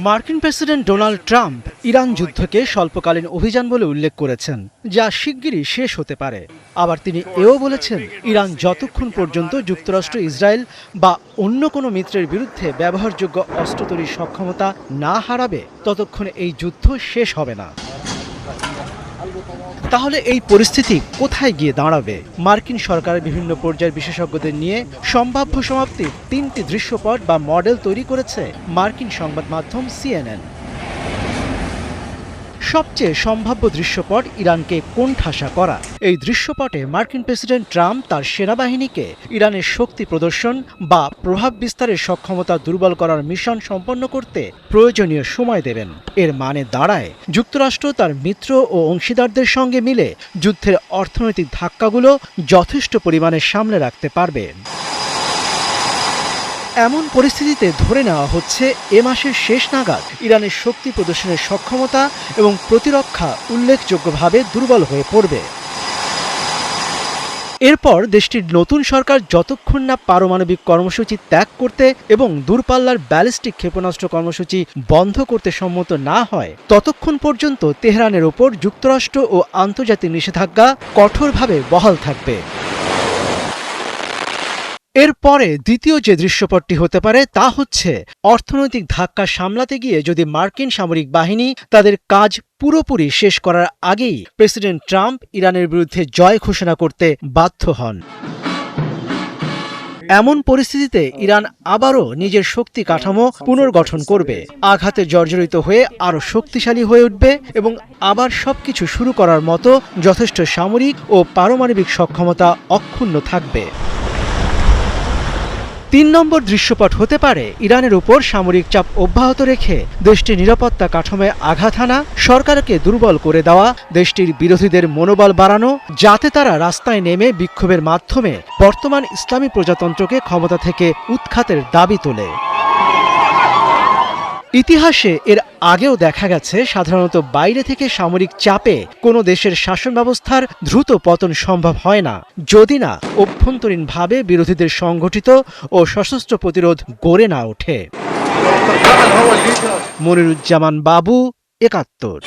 মার্কিন president Donald Trump Iran যুদ্ধকে স্বল্পকালীন অভিযান বলে উল্লেখ করেছেন, যা শিগগিরই শেষ হতে পারে। আবার তিনি এও বলেছেন, ইরান যতক্ষণ পর্যন্ত যুক্তরাষ্ট্র, ইসরায়েল বা অন্য কোনো মিত্রের বিরুদ্ধে ব্যবহারযোগ্য অস্ত্র তৈরির সক্ষমতা না হারাবে, ততক্ষণ এই যুদ্ধ শেষ হবে না। তাহলে এই পরিস্থিতি কোথায় গিয়ে দাঁড়াবে? মার্কিন সরকারের বিভিন্ন পর্যায়ের বিশেষজ্ঞদের নিয়ে সম্ভাব্য সমাপ্তির 3টি দৃশ্যপট বা মডেল তৈরি করেছে মার্কিন সংবাদ মাধ্যম CNN। সবচেয়ে সম্ভাব্য দৃশ্যপট ইরানকে কোণঠাসা করা। এই দৃশ্যপটে মার্কিন প্রেসিডেন্ট ট্রাম্প তার সেনাবাহিনীকে ইরানের শক্তি প্রদর্শন বা প্রভাব বিস্তারের সক্ষমতা দুর্বল করার মিশন সম্পন্ন করতে প্রয়োজনীয় সময় দেবেন। এর মানে দাঁড়ায়, যুক্তরাষ্ট্র তার মিত্র ও অংশীদারদের সঙ্গে মিলে যুদ্ধের অর্থনৈতিক ধাক্কাগুলো যথেষ্ট পরিমাণে সামলে রাখতে পারবে। এমন পরিস্থিতিতে ধরে নেওয়া হচ্ছে, এ মাসের শেষ নাগাদ ইরানের শক্তি প্রদর্শনের সক্ষমতা এবং প্রতিরক্ষা উল্লেখযোগ্যভাবে দুর্বল হয়ে পড়বে। এরপর দেশটির নতুন সরকার যতক্ষণ না পারমাণবিক কর্মসূচি ত্যাগ করতে এবং দূরপাল্লার ব্যালিস্টিক ক্ষেপণাস্ত্র কর্মসূচি বন্ধ করতে সম্মত না হয়, ততক্ষণ পর্যন্ত তেহরানের ওপর যুক্তরাষ্ট্র ও আন্তর্জাতিক নিষেধাজ্ঞা কঠোরভাবে বহাল থাকবে। এরপরে দ্বিতীয় যে দৃশ্যপটটি হতে পারে তা হচ্ছে, অর্থনৈতিক ধাক্কা সামলাতে গিয়ে যদি মার্কিন সামরিক বাহিনী তাদের কাজ পুরোপুরি শেষ করার আগেই প্রেসিডেন্ট ট্রাম্প ইরানের বিরুদ্ধে জয় ঘোষণা করতে বাধ্য হন। এমন পরিস্থিতিতে ইরান আবারও নিজের শক্তি কাঠামো পুনর্গঠন করবে, আঘাতে জর্জরিত হয়ে আরও শক্তিশালী হয়ে উঠবে এবং আবার সবকিছু শুরু করার মতো যথেষ্ট সামরিক ও পারমাণবিক সক্ষমতা অক্ষুণ্ণ থাকবে। 3 নম্বর দৃশ্যপট হতে পারে, ইরানের উপর সামরিক চাপ অব্যাহত রেখে দেশটির নিরাপত্তা কাঠামোয় আঘাত হানা, সরকারকে দুর্বল করে দেওয়া, দেশটির বিরোধীদের মনোবল বাড়ানো, যাতে তারা রাস্তায় নেমে বিক্ষোভের মাধ্যমে বর্তমান ইসলামী প্রজাতন্ত্রকে ক্ষমতা থেকে উৎখাতের দাবি তোলে। ইতিহাসে এর আগেও দেখা গেছে, সাধারণত বাইরে থেকে সামরিক চাপে কোনো দেশের শাসন ব্যবস্থার দ্রুত পতন সম্ভব হয় না, যদি না অভ্যন্তরীণভাবে বিরোধীদের সংগঠিত ও সশস্ত্র প্রতিরোধ গড়ে না ওঠে। মনিরুজ্জামান বাবু, ৭১।